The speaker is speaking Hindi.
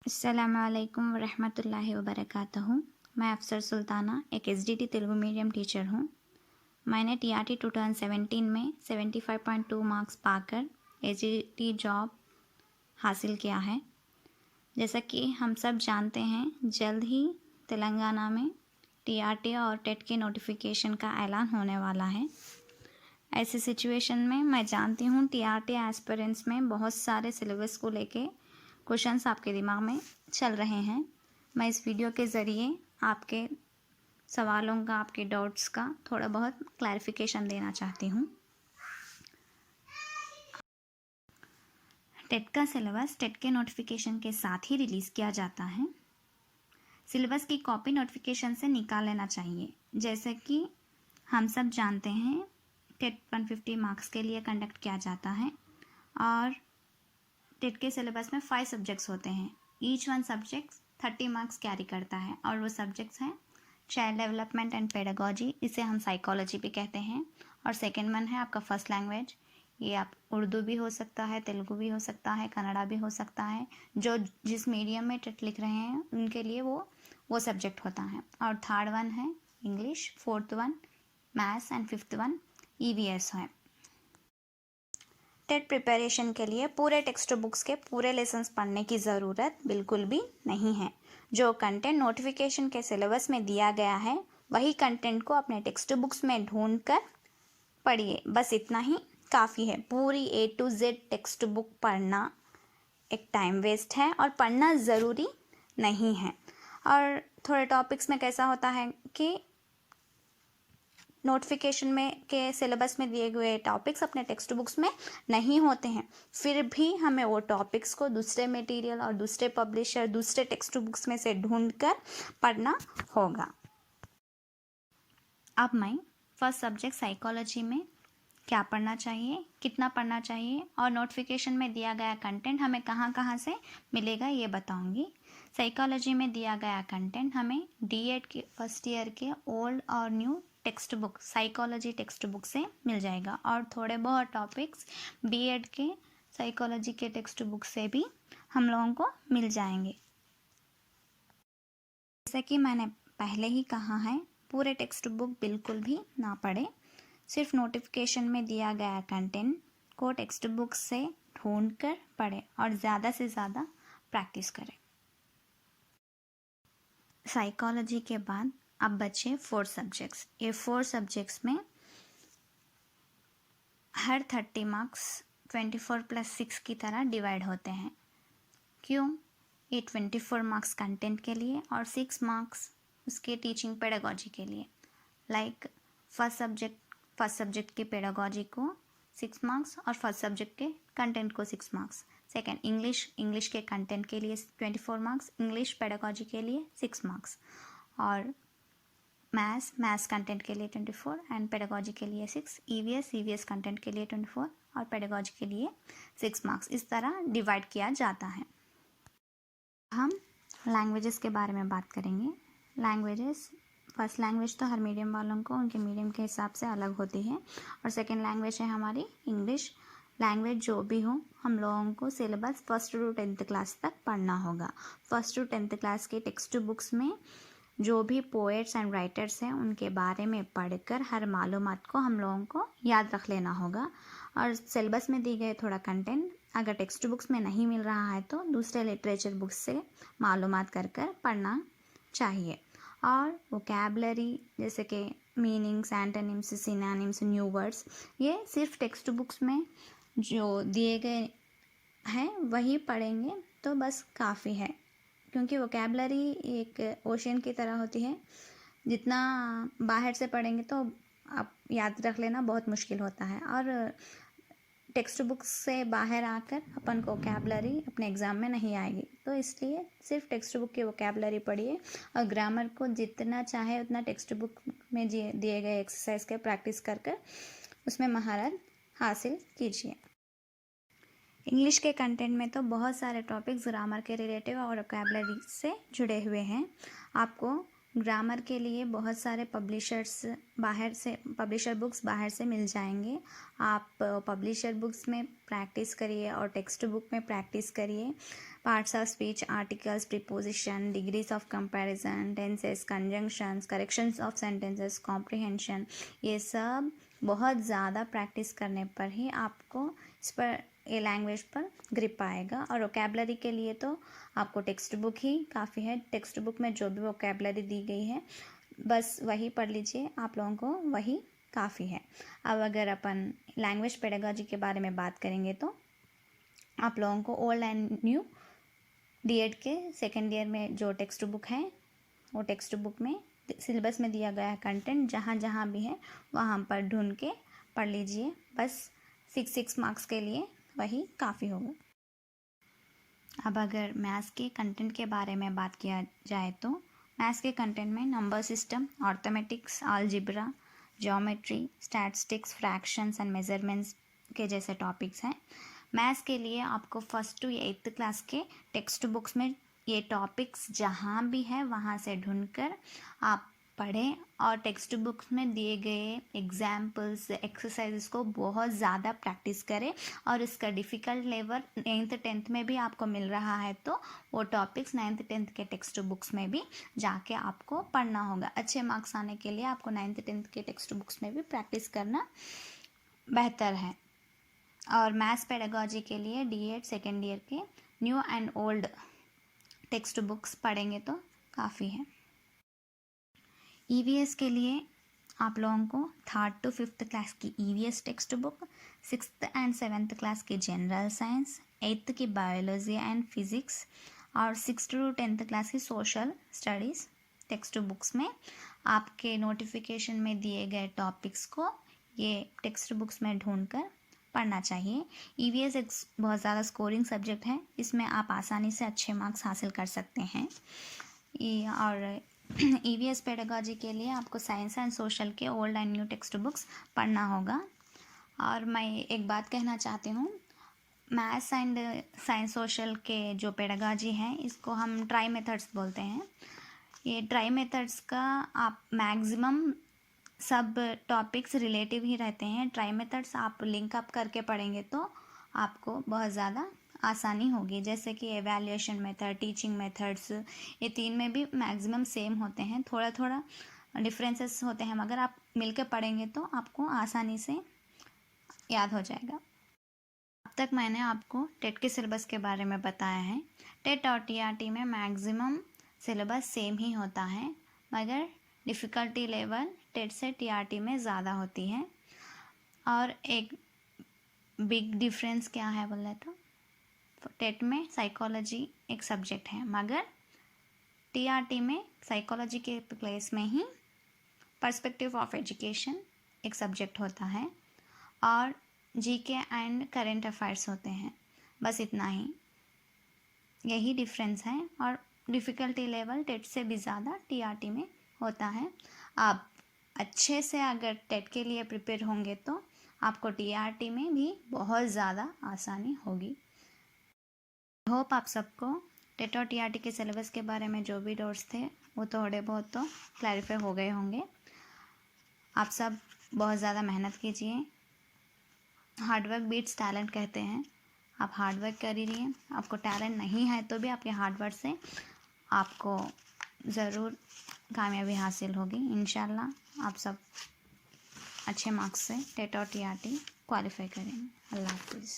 अस्सलामुअलैकुम वरहमतुल्लाहि वबरकातुहू। मैं अफसर सुल्ताना एक एसडीटी तेलुगु मीडियम टीचर हूँ। मैंने टीआरटी 2017 में 75.2 मार्क्स पाकर एसडीटी जॉब हासिल किया है। जैसा कि हम सब जानते हैं, जल्द ही तेलंगाना में टीआरटी और टेट के नोटिफिकेशन का ऐलान होने वाला है। ऐसी सिचुएशन में मैं जानती हूँ टीआरटी एस्पिरेंट्स में बहुत सारे सिलेबस को लेके क्वेश्चंस आपके दिमाग में चल रहे हैं। मैं इस वीडियो के ज़रिए आपके सवालों का, आपके डाउट्स का थोड़ा बहुत क्लैरिफिकेशन देना चाहती हूँ। टेट का सिलेबस टेट के नोटिफिकेशन के साथ ही रिलीज़ किया जाता है। सिलेबस की कॉपी नोटिफिकेशन से निकाल लेना चाहिए। जैसे कि हम सब जानते हैं, टेट 150 मार्क्स के लिए कंडक्ट किया जाता है और टेट के सिलेबस में 5 सब्जेक्ट्स होते हैं। Each one subject 30 marks carry करता है और वो सब्जेक्ट्स हैं चाइल्ड डेवलपमेंट एंड पेडागोजी, इसे हम साइकोलॉजी भी कहते हैं। और सेकेंड वन है आपका फर्स्ट लैंग्वेज, ये आप उर्दू भी हो सकता है, तेलुगु भी हो सकता है, कन्नड़ा भी हो सकता है। जो जिस मीडियम में टेट लिख रहे हैं उनके लिए वो सब्जेक्ट होता है। और थर्ड वन है English, fourth one maths and fifth one EVS है। टेट प्रिपरेशन के लिए पूरे टेक्स्ट बुक्स के पूरे लेसन्स पढ़ने की ज़रूरत बिल्कुल भी नहीं है। जो कंटेंट नोटिफिकेशन के सिलेबस में दिया गया है वही कंटेंट को अपने टेक्स्ट बुक्स में ढूंढ कर पढ़िए, बस इतना ही काफ़ी है। पूरी A to Z text book पढ़ना एक टाइम वेस्ट है और पढ़ना ज़रूरी नहीं है। और थोड़े टॉपिक्स में कैसा होता है कि नोटिफिकेशन में के सिलेबस में दिए हुए टॉपिक्स अपने टेक्स्ट बुक्स में नहीं होते हैं, फिर भी हमें वो टॉपिक्स को दूसरे मटेरियल और दूसरे पब्लिशर, दूसरे टेक्स्ट बुक्स में से ढूंढकर पढ़ना होगा। अब मैं फर्स्ट सब्जेक्ट साइकोलॉजी में क्या पढ़ना चाहिए, कितना पढ़ना चाहिए और नोटिफिकेशन में दिया गया कंटेंट हमें कहाँ कहाँ से मिलेगा ये बताऊंगी। साइकोलॉजी में दिया गया कंटेंट हमें डीएड के फर्स्ट ईयर के ओल्ड और new text book, psychology text book से मिल जाएगा और थोड़े बहुत टॉपिक्स बीएड के साइकोलॉजी के टेक्स्ट बुक से भी हम लोगों को मिल जाएंगे। जैसे कि मैंने पहले ही कहा है, पूरे टेक्स्ट बुक बिल्कुल भी ना पढ़े, सिर्फ नोटिफिकेशन में दिया गया कंटेंट को टेक्स्ट बुक से ढूंढ कर पढ़े और ज़्यादा से ज़्यादा प्रैक्टिस करें। साइकोलॉजी के बाद अब बचे 4 सब्जेक्ट्स। ये 4 सब्जेक्ट्स में हर 30 मार्क्स 24+6 की तरह डिवाइड होते हैं। क्यों? ये 24 मार्क्स कंटेंट के लिए और 6 मार्क्स उसके टीचिंग पेडागोजी के लिए। लाइक फर्स्ट सब्जेक्ट के पेडागोजी को 6 मार्क्स और फर्स्ट सब्जेक्ट के कंटेंट को 6 मार्क्स। सेकेंड इंग्लिश के कंटेंट के लिए 24 मार्क्स, इंग्लिश पेडागोजी के लिए 6 मार्क्स और मैथ्स कंटेंट के लिए 24 एंड पेडागोजी के लिए 6, ईवीएस कंटेंट के लिए 24 और पेडागोजी के लिए 6 मार्क्स। इस तरह डिवाइड किया जाता है। हम लैंग्वेजेस के बारे में बात करेंगे। लैंग्वेजेस, फर्स्ट लैंग्वेज तो हर मीडियम वालों को उनके मीडियम के हिसाब से अलग होती है और सेकेंड लैंग्वेज है हमारी इंग्लिश। लैंग्वेज जो भी हो, हम लोगों को syllabus 1st to 10th class तक पढ़ना होगा। 1st to 10th क्लास के टेक्स्ट बुक्स में जो भी पोएट्स एंड राइटर्स हैं उनके बारे में पढ़कर हर मालूमात को हम लोगों को याद रख लेना होगा। और सिलेबस में दी गए थोड़ा कंटेंट अगर टेक्स्ट बुक्स में नहीं मिल रहा है तो दूसरे लिटरेचर बुक्स से मालूमात कर पढ़ना चाहिए। और वोकैबुलरी जैसे कि meanings, antonyms, synonyms, new words, ये सिर्फ टेक्स्ट बुक्स में जो दिए गए हैं वही पढ़ेंगे तो बस काफ़ी है। क्योंकि वोकैबुलरी एक ओशन की तरह होती है, जितना बाहर से पढ़ेंगे तो आप याद रख लेना बहुत मुश्किल होता है। और टेक्स्ट बुक से बाहर आकर अपन को वोकैबुलरी अपने एग्ज़ाम में नहीं आएगी, तो इसलिए सिर्फ टेक्स्ट बुक की वोकैबुलरी पढ़िए और ग्रामर को जितना चाहे उतना टेक्स्ट बुक में दिए गए एक्सरसाइज के प्रैक्टिस कर उसमें महारत हासिल कीजिए। इंग्लिश के कंटेंट में तो बहुत सारे टॉपिक्स ग्रामर के रिलेटिव और वोकैबुलरी से जुड़े हुए हैं। आपको ग्रामर के लिए बहुत सारे पब्लिशर बुक्स बाहर से मिल जाएंगे। आप पब्लिशर बुक्स में प्रैक्टिस करिए और टेक्स्ट बुक में प्रैक्टिस करिए। Parts of speech, articles, preposition, degrees of comparison, tenses, conjunctions, corrections of sentences, comprehension, ये सब बहुत ज़्यादा प्रैक्टिस करने पर ही आपको इस पर ये लैंग्वेज पर ग्रिप आएगा। और वोकैबलरी के लिए तो आपको टेक्स्ट बुक ही काफ़ी है। टेक्स्ट बुक में जो भी वोकैबलरी दी गई है बस वही पढ़ लीजिए, आप लोगों को वही काफ़ी है। अब अगर अपन लैंग्वेज पेडागॉजी के बारे में बात करेंगे तो आप लोगों को ओल्ड एंड न्यू D.Ed के सेकेंड ईयर में जो टेक्स्ट बुक है वो टेक्स्ट बुक में सिलेबस में दिया गया है कंटेंट, जहाँ जहाँ भी है वहाँ पर ढूंढ के पढ़ लीजिए। बस 6 मार्क्स के लिए वही काफ़ी होगा। अब अगर मैथ्स के कंटेंट के बारे में बात किया जाए तो मैथ्स के कंटेंट में number system, arithmetics, algebra, geometry, statistics, fractions and measurements के जैसे टॉपिक्स हैं। मैथ्स के लिए आपको 1st to 8th क्लास के टेक्स्ट बुक्स में ये टॉपिक्स जहाँ भी है वहाँ से ढूंढकर आप पढ़ें और टेक्स्ट बुक्स में दिए गए एग्जाम्पल्स, एक्सरसाइजेस को बहुत ज़्यादा प्रैक्टिस करें। और इसका डिफ़िकल्ट लेवल 9th 10th में भी आपको मिल रहा है तो वो टॉपिक्स 9th 10th के टेक्स्ट बुक्स में भी जाके आपको पढ़ना होगा। अच्छे मार्क्स आने के लिए आपको 9th 10th के टेक्स्ट बुक्स में भी प्रैक्टिस करना बेहतर है। और मैथ्स पेडागॉजी के लिए D.Ed सेकेंड ईयर के new and old text books पढ़ेंगे तो काफ़ी है। EVS के लिए आप लोगों को 3rd to 5th क्लास की EVS text book, 6th and 7th class की जनरल साइंस, 8th की बायोलॉजी एंड फिज़िक्स और 6th to 10th क्लास की सोशल स्टडीज़ टेक्स्ट बुक्स में आपके नोटिफिकेशन में दिए गए टॉपिक्स को ये टेक्स्ट बुक्स में ढूंढकर पढ़ना चाहिए। EVS एक बहुत ज़्यादा स्कोरिंग सब्जेक्ट है, इसमें आप आसानी से अच्छे मार्क्स हासिल कर सकते हैं। और EVS पेडागॉजी के लिए आपको साइंस एंड सोशल के old and new text books पढ़ना होगा। और मैं एक बात कहना चाहती हूँ, मैथ्स एंड साइंस सोशल के जो पेडागॉजी हैं इसको हम ट्राई मेथड्स बोलते हैं। ये ट्राई मेथड्स का आप मैक्सिमम सब टॉपिक्स रिलेटिव ही रहते हैं। ट्राई मेथड्स आप लिंक अप करके पढ़ेंगे तो आपको बहुत ज़्यादा आसानी होगी। जैसे कि एवैल्यूएशन मेथड, टीचिंग मेथड्स, ये 3 में भी मैक्सिमम सेम होते हैं, थोड़ा थोड़ा डिफरेंसेस होते हैं, मगर आप मिलके पढ़ेंगे तो आपको आसानी से याद हो जाएगा। अब तक मैंने आपको टेट के सिलेबस के बारे में बताया है। टेट और TRT में मैक्सिमम सिलेबस सेम ही होता है, मगर डिफ़िकल्टी लेवल टेट से TRT में ज़्यादा होती है। और एक बिग डिफरेंस क्या है बोले तो टेट में साइकोलॉजी एक सब्जेक्ट है, मगर TRT में साइकोलॉजी के प्लेस में ही पर्सपेक्टिव ऑफ एजुकेशन एक सब्जेक्ट होता है और GK एंड करेंट अफेयर्स होते हैं। बस इतना ही, यही डिफरेंस है। और डिफ़िकल्टी लेवल टेट से भी ज़्यादा TRT में होता है। आप अच्छे से अगर टेट के लिए प्रिपेयर होंगे तो आपको TRT में भी बहुत ज़्यादा आसानी होगी। होप आप सबको टेट और TRT के सिलेबस के बारे में जो भी डाउट्स थे वो थोड़े बहुत तो क्लैरिफाई हो गए होंगे। आप सब बहुत ज़्यादा मेहनत कीजिए। हार्डवर्क बीट्स टैलेंट कहते हैं, आप हार्डवर्क कर ही रहिए। आपको टैलेंट नहीं है तो भी आपके हार्डवर्क से आपको ज़रूर कामयाबी हासिल होगी इंशाल्लाह। आप सब अच्छे मार्क्स से टेट और TRT क्वालिफाई करेंगे। अल्लाह हाफिज़।